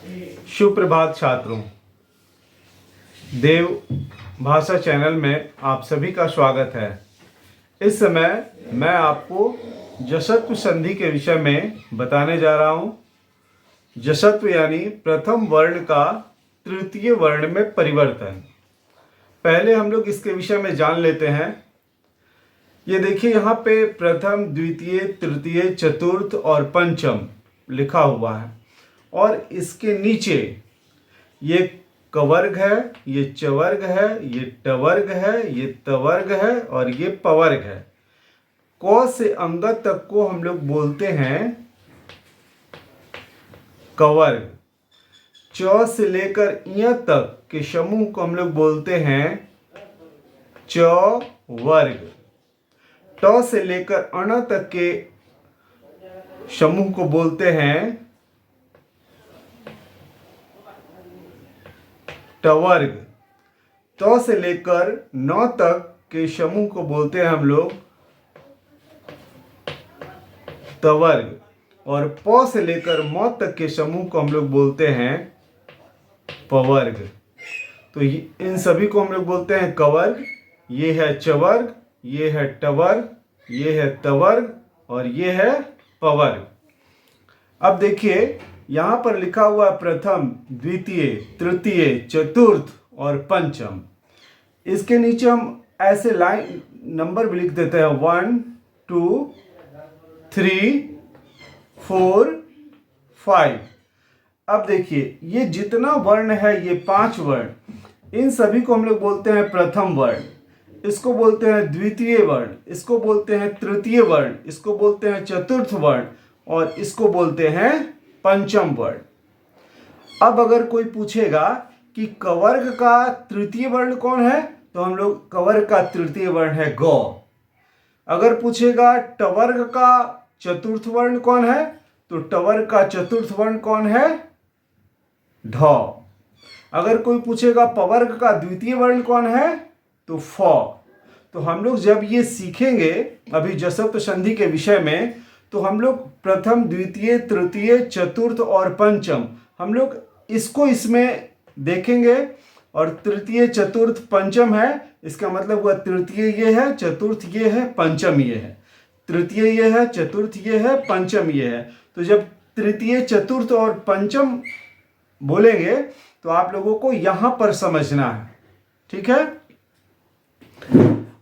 सुप्रभात छात्रों, देव भाषा चैनल में आप सभी का स्वागत है। इस समय मैं आपको जसत्व संधि के विषय में बताने जा रहा हूँ। जसत्व यानी प्रथम वर्ण का तृतीय वर्ण में परिवर्तन। पहले हम लोग इसके विषय में जान लेते हैं। ये देखिए, यहाँ पे प्रथम, द्वितीय, तृतीय, चतुर्थ और पंचम लिखा हुआ है और इसके नीचे ये कवर्ग है, ये चवर्ग है, ये टवर्ग है, ये तवर्ग है और ये पवर्ग है। क से अंगत तक को हम लोग बोलते हैं कवर्ग। च से लेकर य तक के समूह को हम लोग बोलते हैं चवर्ग। ट से लेकर अण तक के समूह को बोलते हैं टवर्ग। त से लेकर न तक के समूह को बोलते हैं हम लोग तवर्ग और प से लेकर म तक के समूह को हम लोग बोलते हैं पवर्ग। तो इन सभी को हम लोग बोलते हैं कवर्ग। ये है चवर्ग, ये है टवर्ग, ये है तवर्ग और ये है पवर्ग। अब देखिए, यहाँ पर लिखा हुआ प्रथम, द्वितीय, तृतीय, चतुर्थ और पंचम। इसके नीचे हम ऐसे लाइन नंबर भी लिख देते हैं 1 2 3 4 5। अब देखिए, ये जितना वर्ण है, ये 5 वर्ण, इन सभी को हम लोग बोलते हैं प्रथम वर्ण। इसको बोलते हैं द्वितीय वर्ण, इसको बोलते हैं तृतीय वर्ण, इसको बोलते हैं चतुर्थ वर्ण और इसको बोलते हैं पंचम वर्ण। अब अगर कोई पूछेगा कि कवर्ग का तृतीय वर्ण कौन है, तो हम लोग कवर्ग का तृतीय वर्ण है ग। अगर पूछेगा टवर्ग का चतुर्थ वर्ण कौन है, तो टवर्ग का चतुर्थ वर्ण कौन है, ढ। अगर कोई पूछेगा पवर्ग का द्वितीय वर्ण कौन है, तो फ। तो हम लोग जब ये सीखेंगे अभी जसत्व संधि के विषय में, तो हम लोग प्रथम, द्वितीय, तृतीय, चतुर्थ और पंचम, हम लोग इसको इसमें देखेंगे। और तृतीय, चतुर्थ, पंचम है, इसका मतलब हुआ तृतीय ये है, चतुर्थ ये है, पंचम ये है। तृतीय ये है, चतुर्थ ये है, पंचम ये है। तो जब तृतीय, चतुर्थ और पंचम बोलेंगे तो आप लोगों को यहां पर समझना है, ठीक है।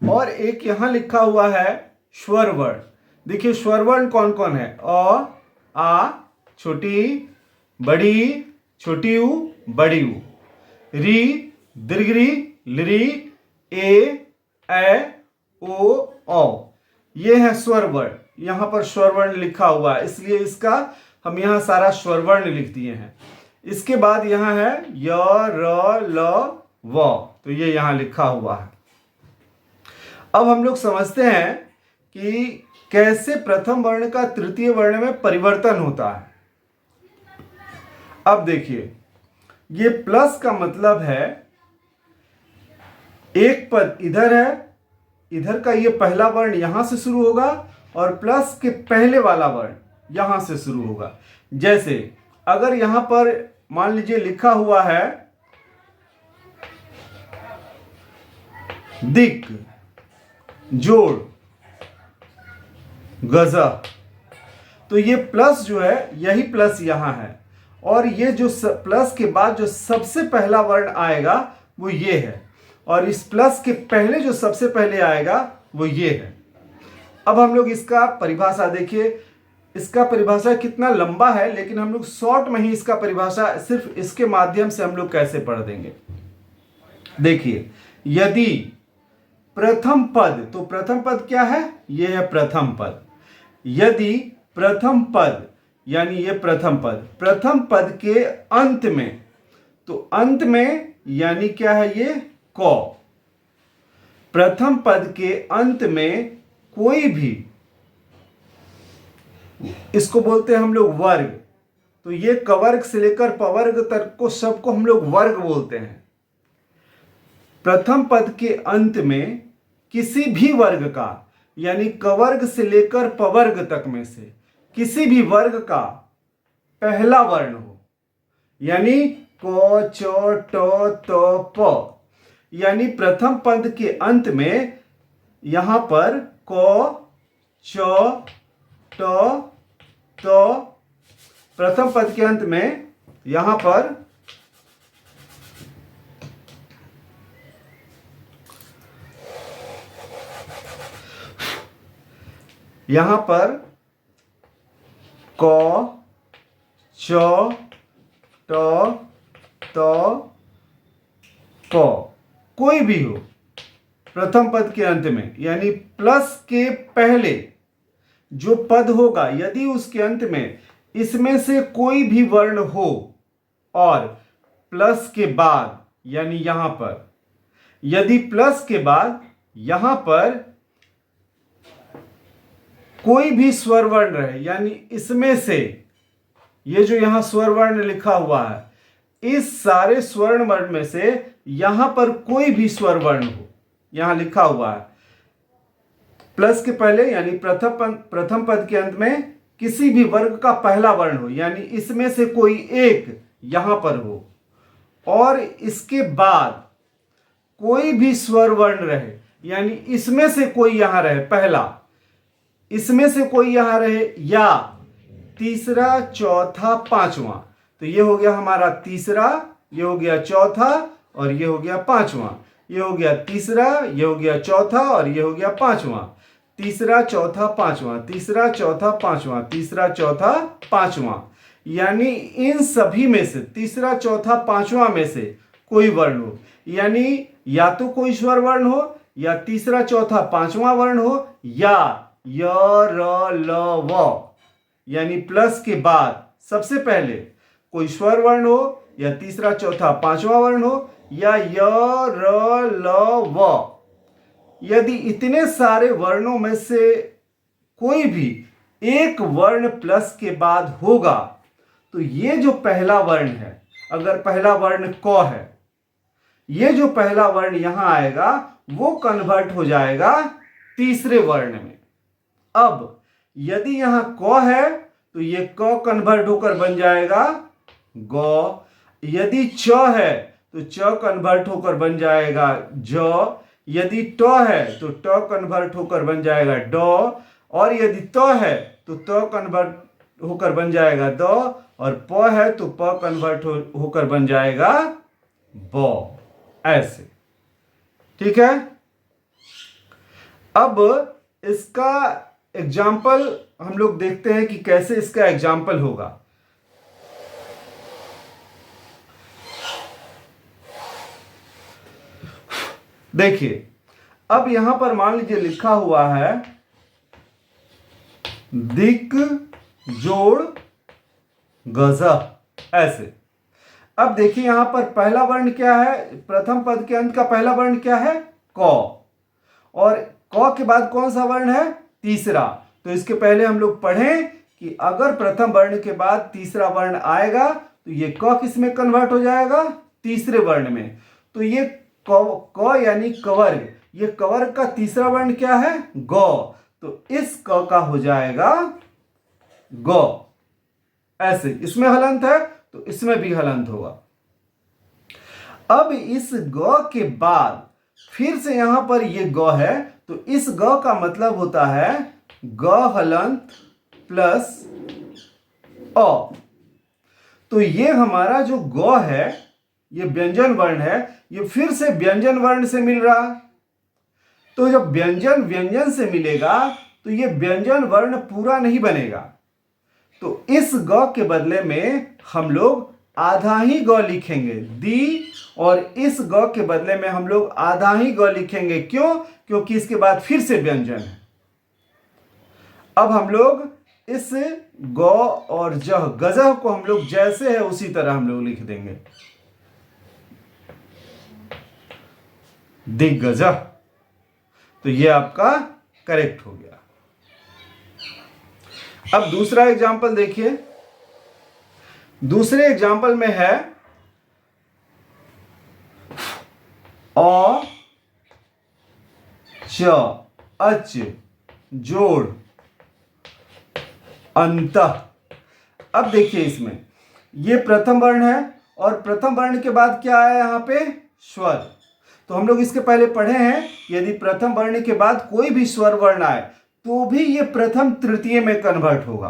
और एक यहां लिखा हुआ है स्वर वर्ण। देखिए, स्वर वर्ण कौन कौन है? अ, आ, छोटी, बड़ी, छोटी ऊ, बड़ी ऊ, री, दीर्घ री, लिरी, ए, ओ, औ। ये है स्वर वर्ण। यहां पर स्वर वर्ण लिखा हुआ है, इसलिए इसका हम यहां सारा स्वर वर्ण लिख दिए हैं। इसके बाद यहां है य, र, ल, व। तो ये यहां लिखा हुआ है। अब हम लोग समझते हैं कि कैसे प्रथम वर्ण का तृतीय वर्ण में परिवर्तन होता है। अब देखिए, ये प्लस का मतलब है एक पद इधर है, इधर का ये पहला वर्ण यहां से शुरू होगा और प्लस के पहले वाला वर्ण यहां से शुरू होगा। जैसे अगर यहां पर मान लीजिए लिखा हुआ है दिक, जोड़, गजा, तो ये प्लस जो है, यही प्लस यहां है। और ये जो प्लस के बाद जो सबसे पहला वर्ण आएगा वो ये है, और इस प्लस के पहले जो सबसे पहले आएगा वो ये है। अब हम लोग इसका परिभाषा देखिए। इसका परिभाषा कितना लंबा है, लेकिन हम लोग शॉर्ट में ही इसका परिभाषा सिर्फ इसके माध्यम से हम लोग कैसे पढ़ देंगे। देखिए, यदि प्रथम पद, तो प्रथम पद क्या है? ये है प्रथम पद। यदि प्रथम पद यानी ये प्रथम पद के अंत में, तो अंत में यानी क्या है ये? क। प्रथम पद के अंत में कोई भी, इसको बोलते हैं हम लोग वर्ग। तो ये कवर्ग से लेकर पवर्ग तक को सबको हम लोग वर्ग बोलते हैं। प्रथम पद के अंत में किसी भी वर्ग का, यानी कवर्ग से लेकर पवर्ग तक में से किसी भी वर्ग का पहला वर्ण हो, यानी क च ट त प, यानी प्रथम पद के अंत में यहां पर क च ट त, प्रथम पद के अंत में यहां पर क च ट त प कोई भी हो प्रथम पद के अंत में, यानी प्लस के पहले जो पद होगा यदि उसके अंत में इसमें से कोई भी वर्ण हो, और प्लस के बाद यानी यहां पर यदि प्लस के बाद यहां पर कोई भी स्वर वर्ण रहे, यानी इसमें से ये जो यहां स्वर वर्ण लिखा हुआ है, इस सारे स्वर्ण वर्ण में से यहां पर कोई भी स्वर वर्ण हो, यहां लिखा हुआ है प्लस के पहले यानी प्रथम पद के अंत में किसी भी वर्ग का पहला वर्ण हो, यानी इसमें से कोई एक यहां पर हो, और इसके बाद कोई भी स्वर वर्ण रहे, यानी इसमें से कोई यहां रहे पहला, इसमें से कोई यहां रहे, या तीसरा चौथा पांचवा। तो ये हो गया हमारा तीसरा, ये हो गया चौथा, और ये हो गया पांचवा। ये हो गया तीसरा, ये हो गया चौथा, और ये हो गया पांचवा। तीसरा चौथा पांचवा, तीसरा चौथा पांचवा, तीसरा चौथा पांचवा, यानी इन सभी में से तीसरा चौथा पांचवा में से कोई वर्ण हो, यानी या तो कोई स्वर वर्ण हो, या तीसरा चौथा पांचवा वर्ण हो, या य र ल व, यानी प्लस के बाद सबसे पहले कोई स्वर वर्ण हो, या तीसरा चौथा पांचवा वर्ण हो, या य र ल व। यदि इतने सारे वर्णों में से कोई भी एक वर्ण प्लस के बाद होगा, तो ये जो पहला वर्ण है, अगर पहला वर्ण क है, ये जो पहला वर्ण यहां आएगा वो कन्वर्ट हो जाएगा तीसरे वर्ण में। अब यदि यहां क है तो ये क कन्वर्ट होकर बन जाएगा ग, यदि च है तो च कन्वर्ट होकर बन जाएगा ज, यदि ट है तो ट कन्वर्ट होकर बन जाएगा ड, और यदि त है तो त कन्वर्ट होकर बन जाएगा द, और प है तो प कन्वर्ट होकर बन जाएगा ब, ऐसे। ठीक है, अब इसका एग्जाम्पल हम लोग देखते हैं कि कैसे इसका एग्जाम्पल होगा। देखिए, अब यहां पर मान लीजिए लिखा हुआ है दिक जोड़ गजह, ऐसे। अब देखिए यहां पर पहला वर्ण क्या है, प्रथम पद के अंत का पहला वर्ण क्या है, क, और क के बाद कौन सा वर्ण है, तीसरा। तो इसके पहले हम लोग पढ़ें कि अगर प्रथम वर्ण के बाद तीसरा वर्ण आएगा तो ये क किस में कन्वर्ट हो जाएगा, तीसरे वर्ण में। तो ये क यानी कवर्ग, ये कवर्ग का तीसरा वर्ण क्या है, ग, तो इस क का हो जाएगा ग, ऐसे। इसमें हलंत है तो इसमें भी हलंत होगा। अब इस ग के बाद फिर से यहां पर ये ग है, तो इस ग का मतलब होता है ग हलंत प्लस अ। तो ये हमारा जो ग है, ये व्यंजन वर्ण है, ये फिर से व्यंजन वर्ण से मिल रहा। तो जब व्यंजन व्यंजन से मिलेगा तो ये व्यंजन वर्ण पूरा नहीं बनेगा, तो इस ग के बदले में हम लोग आधा ही ग लिखेंगे दी, और इस ग के बदले में हम लोग आधा ही ग लिखेंगे। क्यों? क्योंकि इसके बाद फिर से व्यंजन है। अब हम लोग इस ग और जह, गजह को हम लोग जैसे है उसी तरह हम लोग लिख देंगे, दिग्गजह। तो ये आपका करेक्ट हो गया। अब दूसरा एग्जाम्पल देखिए। दूसरे एग्जाम्पल में है अ च अच जोड़ अंतः। अब देखिए इसमें ये प्रथम वर्ण है और प्रथम वर्ण के बाद क्या आया यहाँ पे? स्वर। तो हम लोग इसके पहले पढ़े हैं, यदि प्रथम वर्ण के बाद कोई भी स्वर वर्ण आए तो भी ये प्रथम तृतीय में कन्वर्ट होगा।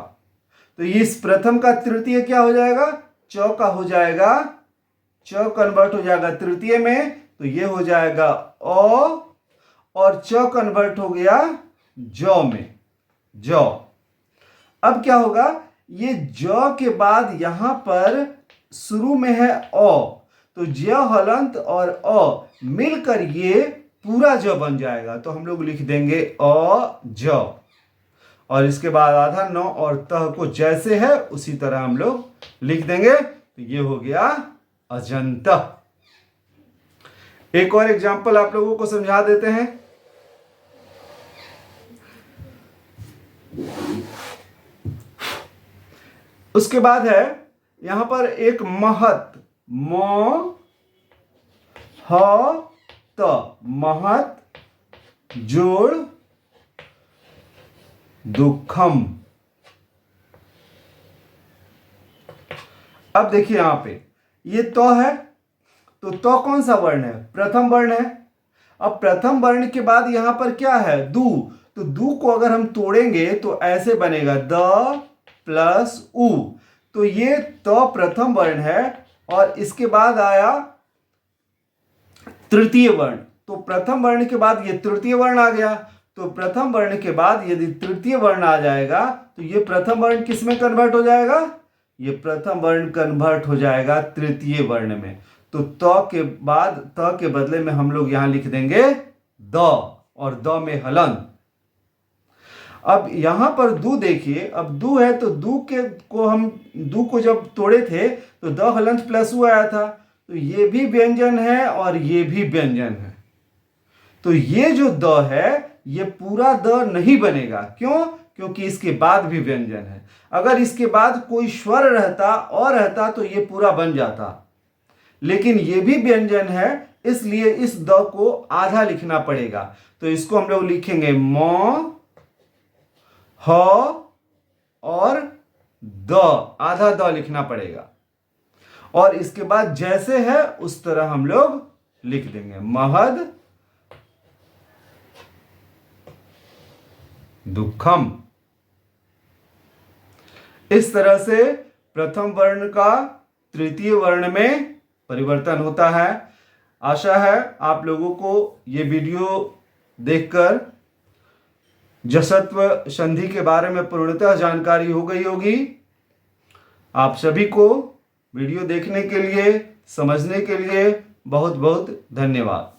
तो इस प्रथम का तृतीय क्या हो जाएगा? च का हो जाएगा, च कन्वर्ट हो जाएगा तृतीय में, तो ये हो जाएगा अ, और च कन्वर्ट हो गया ज में, ज। अब क्या होगा? ये ज के बाद यहां पर शुरू में है अ, तो ज हलंत और अ मिलकर ये पूरा ज बन जाएगा। तो हम लोग लिख देंगे अ ज, और इसके बाद आधा न और तह को जैसे है उसी तरह हम लोग लिख देंगे। तो ये हो गया अजंत। एक और एग्जांपल आप लोगों को समझा देते हैं। उसके बाद है यहां पर एक महत, म ह त, महत जोड़ दुखम। अब देखिए यहां पे ये तो है, तो कौन सा वर्ण है? प्रथम वर्ण है। अब प्रथम वर्ण के बाद यहां पर क्या है? दू। तो दू को अगर हम तोड़ेंगे तो ऐसे बनेगा द प्लस उ। तो ये तो प्रथम वर्ण है और इसके बाद आया तृतीय वर्ण। तो प्रथम वर्ण के बाद ये तृतीय वर्ण आ गया। तो प्रथम वर्ण के बाद यदि तृतीय वर्ण आ जाएगा तो ये प्रथम वर्ण किस में कन्वर्ट हो जाएगा? ये प्रथम वर्ण कन्वर्ट हो जाएगा तृतीय वर्ण में। तो त के बाद त के बदले में हम लोग यहां लिख देंगे द, और द में हलंत। अब यहां पर दू देखिए, अब दू है तो दू को जब तोड़े थे तो द हलंत प्लस उ आया था। तो ये भी व्यंजन है और ये भी व्यंजन है। तो ये जो द है ये पूरा द नहीं बनेगा। क्यों? क्योंकि इसके बाद भी व्यंजन है। अगर इसके बाद कोई स्वर रहता तो ये पूरा बन जाता, लेकिन ये भी व्यंजन है, इसलिए इस द को आधा लिखना पड़ेगा। तो इसको हम लोग लिखेंगे म, ह और द, आधा द लिखना पड़ेगा। और इसके बाद जैसे है उस तरह हम लोग लिख देंगे, महद दुखम। इस तरह से प्रथम वर्ण का तृतीय वर्ण में परिवर्तन होता है। आशा है आप लोगों को ये वीडियो देखकर जसत्व संधि के बारे में पूर्णतः जानकारी हो गई होगी। आप सभी को वीडियो देखने के लिए, समझने के लिए बहुत बहुत धन्यवाद।